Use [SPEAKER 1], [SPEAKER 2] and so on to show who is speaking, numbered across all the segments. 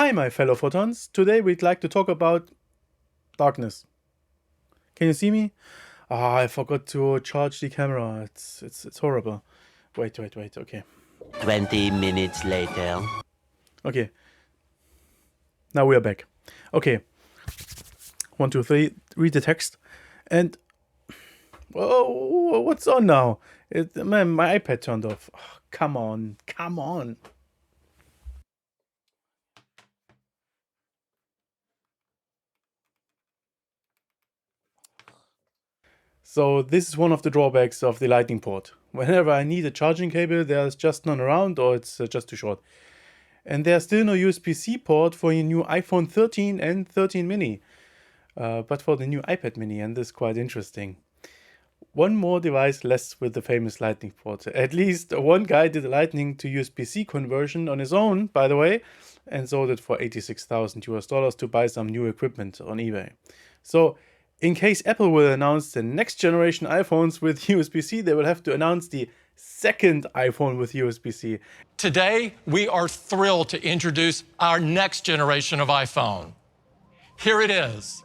[SPEAKER 1] Hi, my fellow photons. Today we'd like to talk about darkness. Can you see me? I forgot to charge the camera. It's horrible. Wait. Okay.
[SPEAKER 2] 20 minutes later.
[SPEAKER 1] Okay. Now we are back. Okay. 1, 2, 3. Read the text. And what's on now? Man, my iPad turned off. Oh, come on. So this is one of the drawbacks of the lightning port. Whenever I need a charging cable, there's just none around, or it's just too short. And there's still no USB-C port for your new iPhone 13 and 13 mini, but for the new iPad mini, and this is quite interesting. One more device less with the famous lightning port. At least one guy did a lightning to USB-C conversion on his own, by the way, and sold it for $86,000 to buy some new equipment on eBay. So in case Apple will announce the next generation iPhones with USB-C, they will have to announce the second iPhone with USB-C.
[SPEAKER 3] Today, we are thrilled to introduce our next generation of iPhone. Here it is.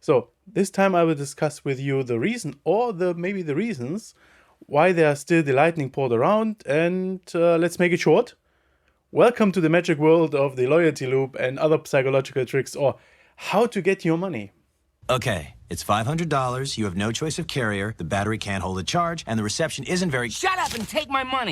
[SPEAKER 1] So this time I will discuss with you the reason, or maybe the reasons, why there are still the lightning port around, and let's make it short. Welcome to the magic world of the loyalty loop and other psychological tricks, or how to get your money.
[SPEAKER 4] Okay, it's $500, you have no choice of carrier, the battery can't hold a charge, and the reception isn't very—
[SPEAKER 2] Shut up and take my money!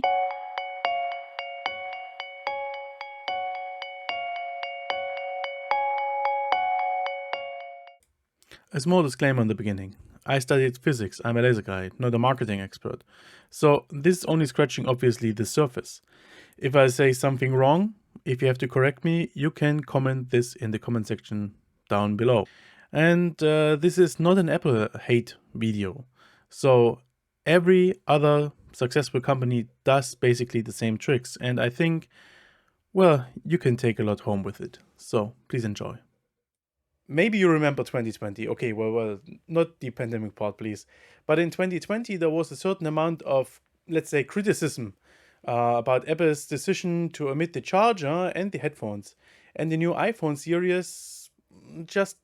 [SPEAKER 1] A small disclaimer in the beginning. I studied physics, I'm a laser guy, not a marketing expert. So this is only scratching obviously the surface. If I say something wrong, if you have to correct me, you can comment this in the comment section down below. And this is not an Apple hate video. So every other successful company does basically the same tricks. And I think, well, you can take a lot home with it. So please enjoy. Maybe you remember 2020. Okay, well, not the pandemic part, please. But in 2020, there was a certain amount of, let's say, criticism about Apple's decision to omit the charger and the headphones. And the new iPhone series, just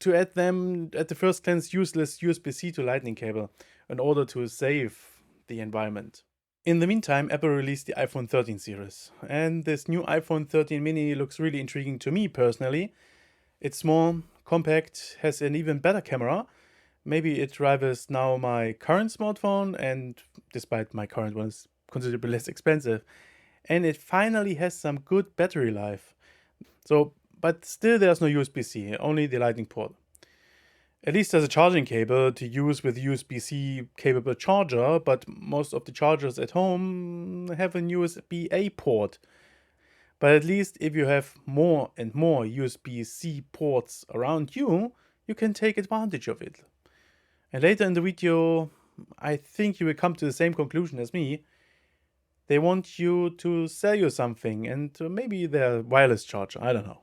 [SPEAKER 1] to add them, at the first glance, useless USB-C to Lightning cable in order to save the environment. In the meantime, Apple released the iPhone 13 series. And this new iPhone 13 mini looks really intriguing to me personally. It's small, compact, has an even better camera. Maybe it rivals now my current smartphone, and despite my current one is considerably less expensive. And it finally has some good battery life. So, but still there's no USB-C, only the Lightning port. At least there's a charging cable to use with USB-C capable charger, but most of the chargers at home have an USB-A port. But at least if you have more and more USB-C ports around you, you can take advantage of it. And later in the video, I think you will come to the same conclusion as me. They want you to sell you something, and maybe their wireless charger, I don't know.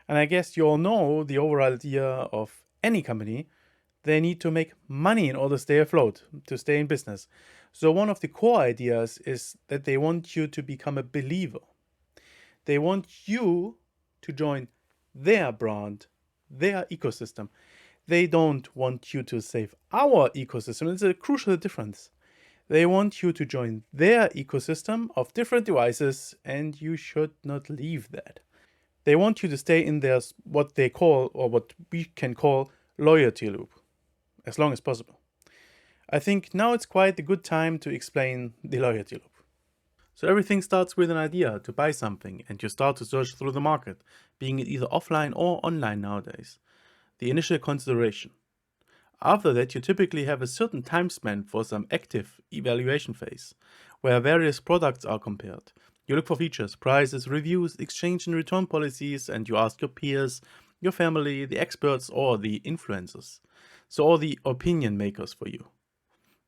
[SPEAKER 1] And I guess you all know the overall idea of any company. They need to make money in order to stay afloat, to stay in business. So one of the core ideas is that they want you to become a believer. They want you to join their brand, their ecosystem. They don't want you to save our ecosystem. It's a crucial difference. They want you to join their ecosystem of different devices, and you should not leave that. They want you to stay in their, what they call, or what we can call, loyalty loop, as long as possible. I think now it's quite a good time to explain the loyalty loop. So everything starts with an idea to buy something, and you start to search through the market, being it either offline or online nowadays. The initial consideration. After that, you typically have a certain time span for some active evaluation phase, where various products are compared. You look for features, prices, reviews, exchange and return policies, and you ask your peers, your family, the experts, or the influencers. So all the opinion makers for you.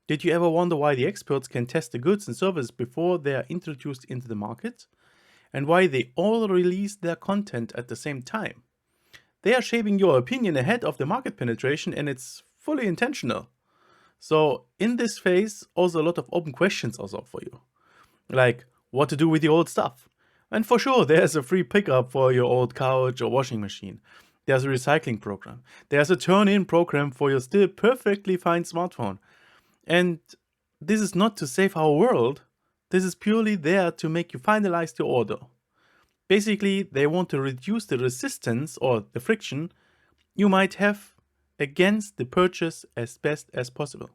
[SPEAKER 1] Did you ever wonder why the experts can test the goods and services before they are introduced into the market? And why they all release their content at the same time? They are shaping your opinion ahead of the market penetration, and it's fully intentional. So in this phase, also a lot of open questions are up for you. Like what to do with the old stuff. And for sure, there's a free pickup for your old couch or washing machine. There's a recycling program. There's a turn-in program for your still perfectly fine smartphone. And this is not to save our world. This is purely there to make you finalize the order. Basically, they want to reduce the resistance or the friction you might have against the purchase as best as possible.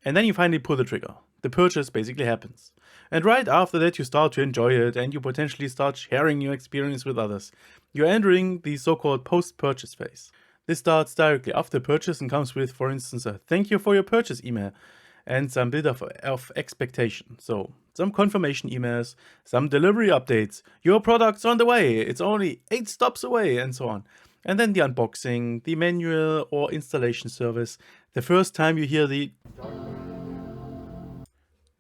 [SPEAKER 1] And then you finally pull the trigger. The purchase basically happens. And right after that, you start to enjoy it and you potentially start sharing your experience with others. You're entering the so-called post-purchase phase. This starts directly after purchase and comes with, for instance, a thank you for your purchase email and some build of expectation. So some confirmation emails, some delivery updates, your product's on the way, it's only 8 stops away, and so on. And then the unboxing, the manual or installation service, the first time you hear the...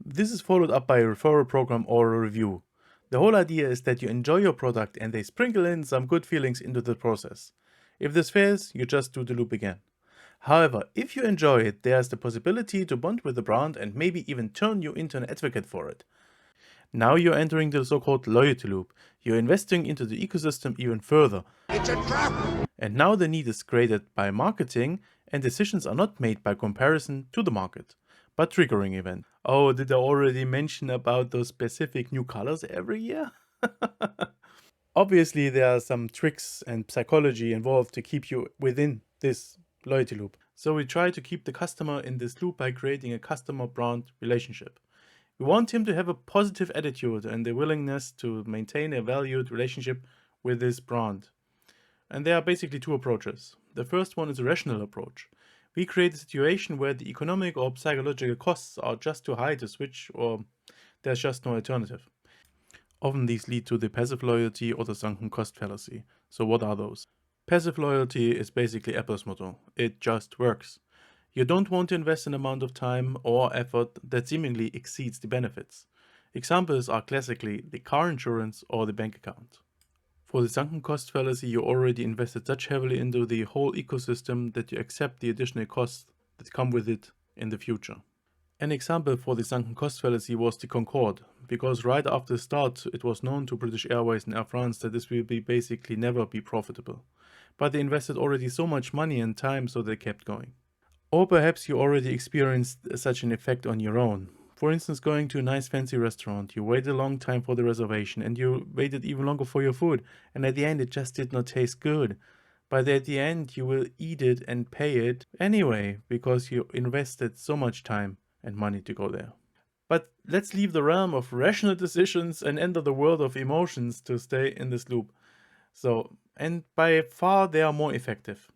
[SPEAKER 1] This is followed up by a referral program or a review. The whole idea is that you enjoy your product and they sprinkle in some good feelings into the process. If this fails, you just do the loop again. However, if you enjoy it, there's the possibility to bond with the brand and maybe even turn you into an advocate for it. Now you're entering the so-called loyalty loop. You're investing into the ecosystem even further. It's a trap! And now the need is created by marketing and decisions are not made by comparison to the market, but triggering event. Oh, did I already mention about those specific new colors every year? Obviously, there are some tricks and psychology involved to keep you within this loyalty loop. So we try to keep the customer in this loop by creating a customer-brand relationship. We want him to have a positive attitude and the willingness to maintain a valued relationship with this brand. And there are basically 2 approaches. The first one is a rational approach. We create a situation where the economic or psychological costs are just too high to switch or there's just no alternative. Often these lead to the passive loyalty or the sunken cost fallacy. So what are those? Passive loyalty is basically Apple's motto. It just works. You don't want to invest an amount of time or effort that seemingly exceeds the benefits. Examples are classically the car insurance or the bank account. For the sunken cost fallacy, you already invested such heavily into the whole ecosystem that you accept the additional costs that come with it in the future. An example for the sunken cost fallacy was the Concorde, because right after the start it was known to British Airways and Air France that this will basically never be profitable. But they invested already so much money and time, so they kept going. Or perhaps you already experienced such an effect on your own. For instance, going to a nice fancy restaurant, you waited a long time for the reservation and you waited even longer for your food, and at the end it just did not taste good. But at the end you will eat it and pay it anyway, because you invested so much time and money to go there. But let's leave the realm of rational decisions and enter the world of emotions to stay in this loop. And by far they are more effective.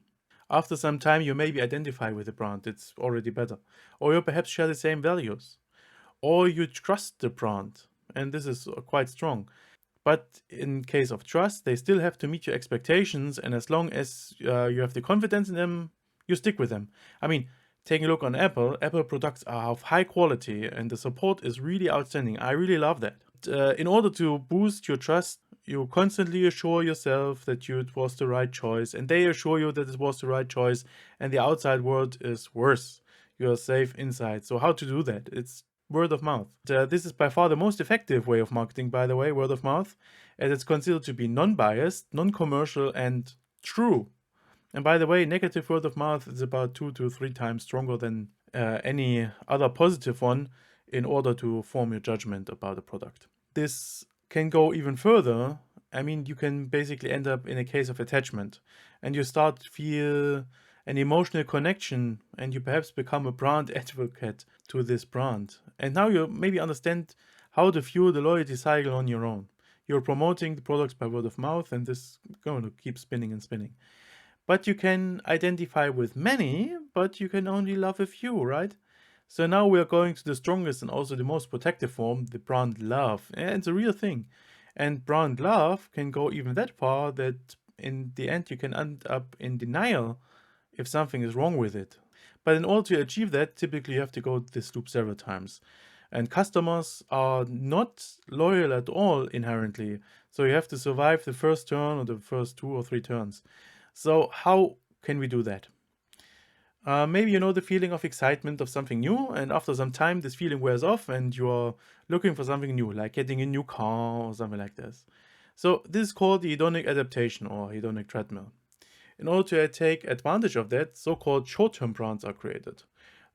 [SPEAKER 1] After some time you maybe identify with the brand, it's already better. Or you perhaps share the same values. Or you trust the brand, and this is quite strong. But in case of trust, they still have to meet your expectations, and as long as you have the confidence in them, you stick with them. I mean, taking a look on Apple products are of high quality and the support is really outstanding. I really love that. In order to boost your trust, you constantly assure yourself that it was the right choice, and they assure you that it was the right choice, and the outside world is worse. You are safe inside. So how to do that? It's word of mouth. This is by far the most effective way of marketing, by the way, word of mouth, as it's considered to be non-biased, non-commercial, and true. And by the way, negative word of mouth is about 2 to 3 times stronger than any other positive one in order to form your judgment about a product. This can go even further. I mean, you can basically end up in a case of attachment, and you start to feel an emotional connection, and you perhaps become a brand advocate to this brand. And now you maybe understand how to fuel the loyalty cycle on your own. You're promoting the products by word of mouth, and this is going to keep spinning and spinning. But you can identify with many, but you can only love a few, right? So now we are going to the strongest and also the most protective form, the brand love. And it's a real thing. And brand love can go even that far that in the end you can end up in denial if something is wrong with it. But in order to achieve that, typically you have to go this loop several times. And customers are not loyal at all inherently. So you have to survive the first turn or the first 2 or 3 turns. So how can we do that? Maybe you know the feeling of excitement of something new, and after some time this feeling wears off and you're looking for something new, like getting a new car or something like this. So this is called the hedonic adaptation or hedonic treadmill. In order to take advantage of that, so-called short-term brands are created.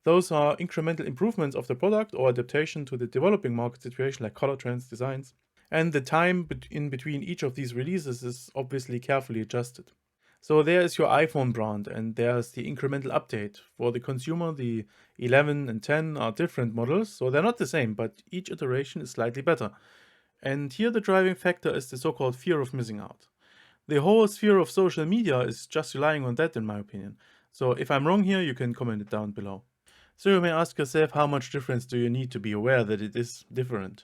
[SPEAKER 1] Those are incremental improvements of the product or adaptation to the developing market situation like color trends, designs. And the time in between each of these releases is obviously carefully adjusted. So there is your iPhone brand, and there's the incremental update. For the consumer, the 11 and 10 are different models, so they're not the same, but each iteration is slightly better. And here the driving factor is the so-called fear of missing out. The whole sphere of social media is just relying on that, in my opinion. So if I'm wrong here, you can comment it down below. So you may ask yourself, how much difference do you need to be aware that it is different?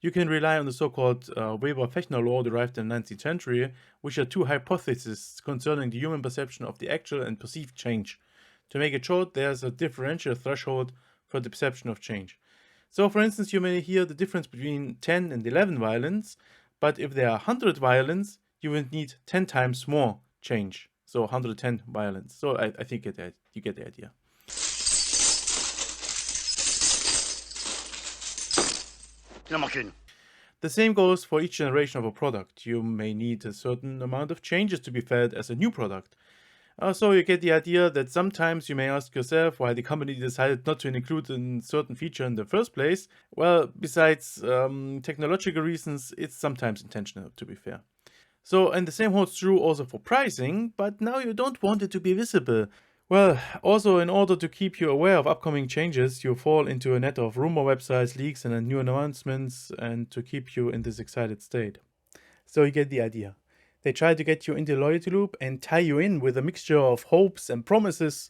[SPEAKER 1] You can rely on the so-called Weber-Fechner law derived in the 19th century, which are two hypotheses concerning the human perception of the actual and perceived change. To make it short, there's a differential threshold for the perception of change. So for instance, you may hear the difference between 10 and 11 violins, but if there are 100 violins, you will need 10 times more change. So 110 violins. So I think you get the idea. The same goes for each generation of a product. You may need a certain amount of changes to be felt as a new product. So you get the idea that sometimes you may ask yourself why the company decided not to include a certain feature in the first place. Well, besides technological reasons, it's sometimes intentional, to be fair. So, and the same holds true also for pricing, but now you don't want it to be visible. Well, also in order to keep you aware of upcoming changes, you fall into a net of rumor websites, leaks and new announcements, and to keep you in this excited state. So you get the idea. They try to get you into the loyalty loop and tie you in with a mixture of hopes and promises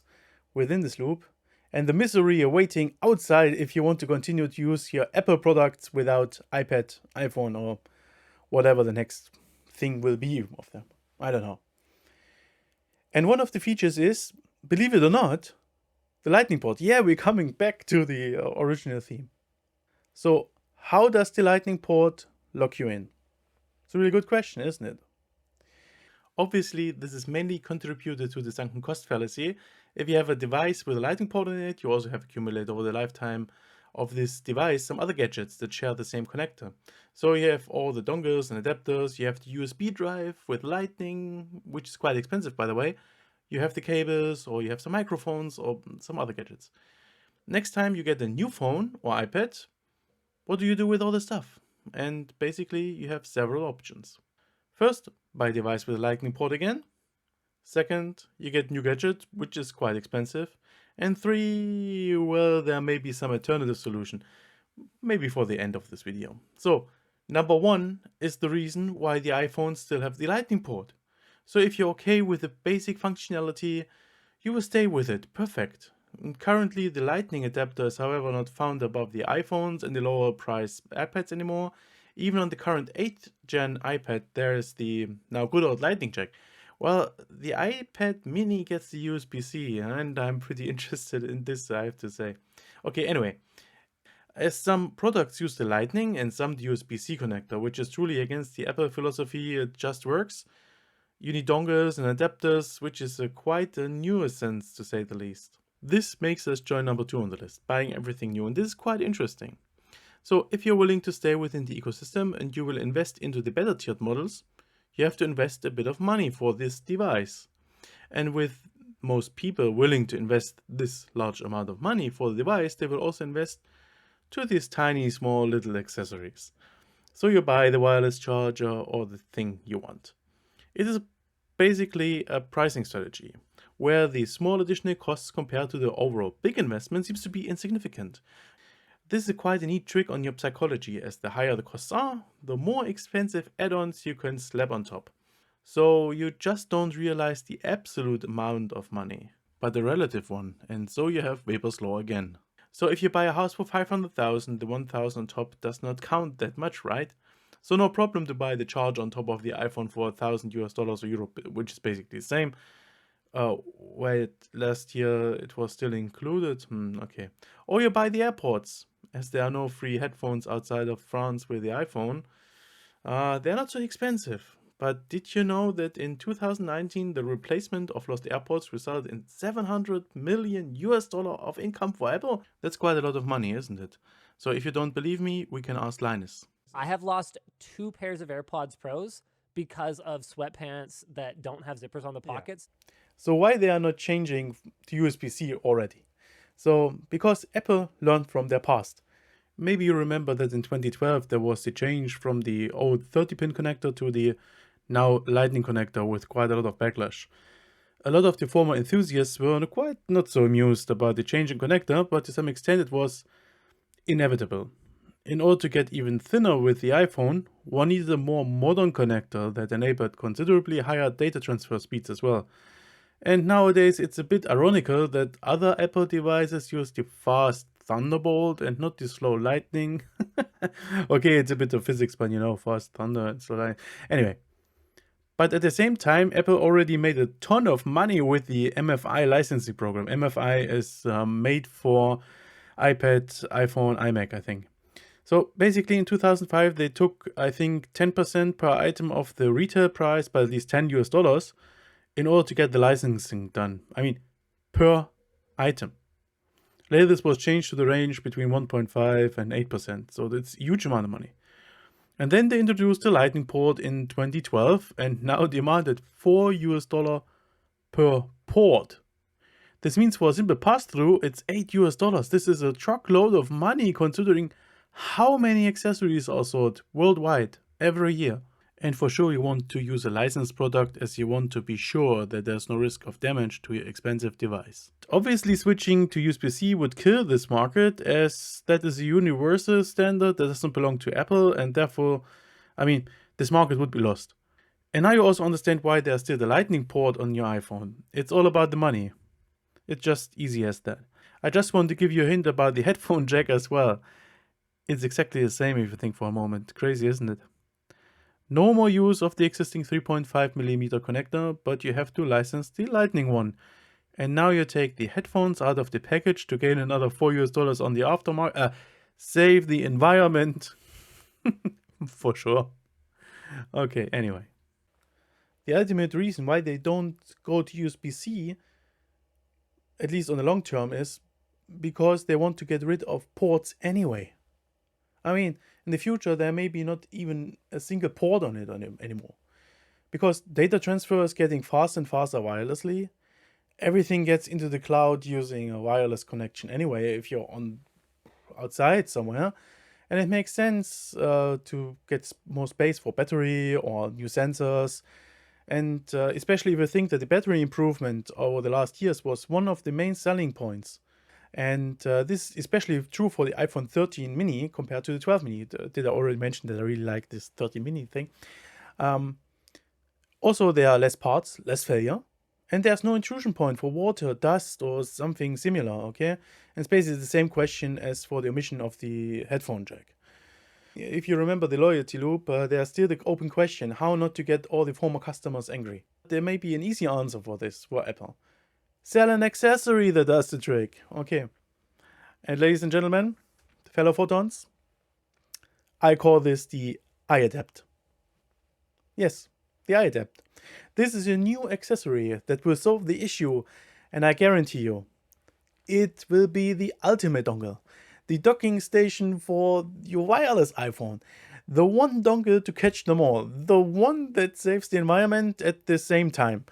[SPEAKER 1] within this loop, and the misery awaiting outside if you want to continue to use your Apple products without iPad, iPhone, or whatever the next thing will be of them. I don't know. And one of the features is, believe it or not, the lightning port. Yeah, we're coming back to the original theme. So how does the lightning port lock you in? It's a really good question, isn't it? Obviously, this is mainly contributed to the sunken cost fallacy. If you have a device with a lightning port in it, you also have accumulated over the lifetime of this device some other gadgets that share the same connector. So you have all the dongles and adapters, you have the USB drive with lightning, which is quite expensive by the way. You have the cables, or you have some microphones, or some other gadgets. Next time you get a new phone or iPad, what do you do with all this stuff? And basically you have several options. First, buy a device with a lightning port again. Second, you get new gadget, which is quite expensive. And 3, well, there may be some alternative solution, maybe for the end of this video. So, number 1 is the reason why the iPhones still have the lightning port. So if you're okay with the basic functionality, you will stay with it, perfect. And currently the lightning adapter is however not found above the iPhones and the lower price iPads anymore. Even on the current 8th gen iPad there is the now good old lightning jack. Well, the iPad mini gets the USB-C and I'm pretty interested in this, I have to say. Okay, anyway. As some products use the lightning and some the USB-C connector, which is truly against the Apple philosophy, it just works. You need dongles and adapters, which is quite a nuisance to say the least. This makes us join number 2 on the list, buying everything new, and this is quite interesting. So if you're willing to stay within the ecosystem and you will invest into the better tiered models, you have to invest a bit of money for this device. And with most people willing to invest this large amount of money for the device, they will also invest to these tiny small little accessories. So you buy the wireless charger or the thing you want. It is basically a pricing strategy, where the small additional costs compared to the overall big investment seems to be insignificant. This is quite a neat trick on your psychology, as the higher the costs are, the more expensive add-ons you can slap on top. So you just don't realize the absolute amount of money, but the relative one, and so you have Weber's law again. So if you buy a house for 500,000, the 1,000 on top does not count that much, right? So no problem to buy the charger on top of the iPhone for $1,000 or Euro, which is basically the same. Wait, last year it was still included? Okay. Or you buy the AirPods, as there are no free headphones outside of France with the iPhone. They're not so expensive, But did you know that in 2019, the replacement of lost AirPods resulted in $700 million of income for Apple? That's quite a lot of money, isn't it? So if you don't believe me, we can ask Linus.
[SPEAKER 5] I have lost 2 pairs of AirPods Pros because of sweatpants that don't have zippers on the pockets.
[SPEAKER 1] So why they are not changing to USB-C already? So because Apple learned from their past. Maybe you remember that in 2012 there was the change from the old 30-pin connector to the now Lightning connector with quite a lot of backlash. A lot of the former enthusiasts were quite not so amused about the change in connector, but to some extent it was inevitable. In order to get even thinner with the iPhone, one needed a more modern connector that enabled considerably higher data transfer speeds as well. And nowadays it's a bit ironical that other Apple devices use the fast Thunderbolt and not the slow Lightning. Okay, it's a bit of physics, but you know, fast Thunder and slow Lightning. Anyway. But at the same time, Apple already made a ton of money with the MFI licensing program. MFI is made for iPad, iPhone, iMac, I think. So basically in 2005, they took, I think, 10% per item of the retail price by at least $10 in order to get the licensing done. I mean, per item. Later, this was changed to the range between 1.5 and 8%. So that's a huge amount of money. And then they introduced the Lightning port in 2012 and now demanded $4 per port. This means for a simple pass-through, it's $8. This is a truckload of money considering how many accessories are sold worldwide every year. And for sure you want to use a licensed product as you want to be sure that there's no risk of damage to your expensive device. Obviously switching to USB-C would kill this market as that is a universal standard that doesn't belong to Apple and therefore, this market would be lost. And now you also understand why there's still the Lightning port on your iPhone. It's all about the money. It's just easy as that. I just want to give you a hint about the headphone jack as well. It's exactly the same if you think for a moment. Crazy, isn't it? No more use of the existing 3.5mm connector, but you have to license the Lightning one. And now you take the headphones out of the package to gain another $4 on the aftermarket. Save the environment. For sure. Okay, anyway. The ultimate reason why they don't go to USB-C, at least on the long term, is because they want to get rid of ports anyway. In the future, there may be not even a single port on it anymore. Because data transfer is getting faster and faster wirelessly. Everything gets into the cloud using a wireless connection anyway, if you're outside somewhere. And it makes sense to get more space for battery or new sensors. And especially if you think that the battery improvement over the last years was one of the main selling points. And this is especially true for the iPhone 13 mini compared to the 12 mini. Did I already mention that I really like this 13 mini thing? Also, there are less parts, less failure. And there's no intrusion point for water, dust, or something similar, okay? And it's basically the same question as for the omission of the headphone jack. If you remember the loyalty loop, there's still the open question how not to get all the former customers angry. There may be an easy answer for this for Apple. Sell an accessory that does the trick. Okay. And ladies and gentlemen, fellow photons, I call this the iADAPT. Yes, the iADAPT. This is a new accessory that will solve the issue, and I guarantee you, it will be the ultimate dongle. The docking station for your wireless iPhone. The one dongle to catch them all. The one that saves the environment at the same time.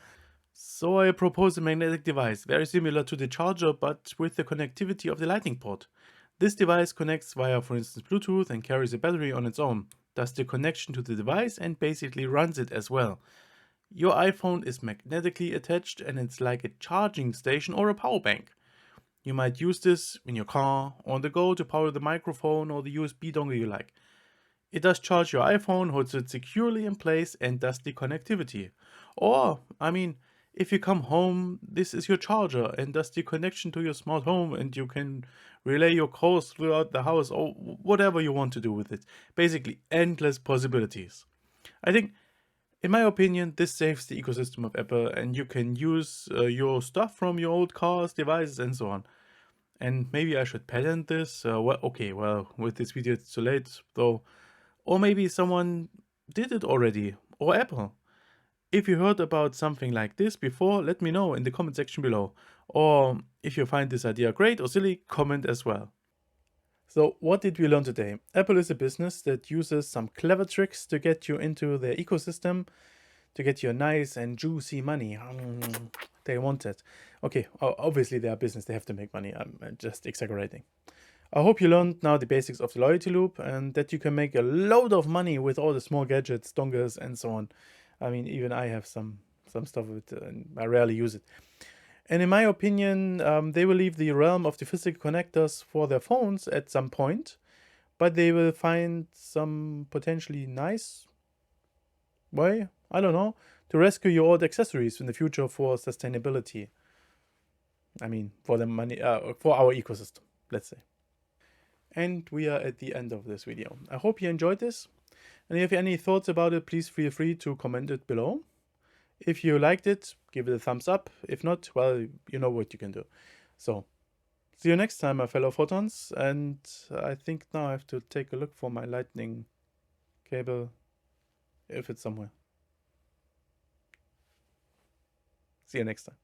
[SPEAKER 1] So I propose a magnetic device, very similar to the charger, but with the connectivity of the Lightning port. This device connects via, for instance, Bluetooth and carries a battery on its own, does the connection to the device and basically runs it as well. Your iPhone is magnetically attached and it's like a charging station or a power bank. You might use this in your car or on the go to power the microphone or the USB dongle you like. It does charge your iPhone, holds it securely in place and does the connectivity. Or, if you come home, this is your charger and does the connection to your smart home and you can relay your calls throughout the house or whatever you want to do with it. Basically, endless possibilities. I think, in my opinion, this saves the ecosystem of Apple and you can use your stuff from your old cars, devices and so on. And maybe I should patent this. With this video it's too late though. Or maybe someone did it already. Or Apple. If you heard about something like this before, let me know in the comment section below. Or if you find this idea great or silly, comment as well. So what did we learn today? Apple is a business that uses some clever tricks to get you into their ecosystem, to get your nice and juicy money. They want it. Okay, obviously they are business, they have to make money. I'm just exaggerating. I hope you learned now the basics of the loyalty loop and that you can make a load of money with all the small gadgets, dongles, and so on. I mean, even I have some stuff with it, and I rarely use it. And in my opinion, they will leave the realm of the physical connectors for their phones at some point, but they will find some potentially nice way, I don't know, to rescue your old accessories in the future for sustainability. I mean, for the money, for our ecosystem, let's say. And we are at the end of this video. I hope you enjoyed this. And if you have any thoughts about it, please feel free to comment it below. If you liked it, give it a thumbs up. If not, well, you know what you can do. So, see you next time, my fellow photons. And I think now I have to take a look for my lightning cable, if it's somewhere. See you next time.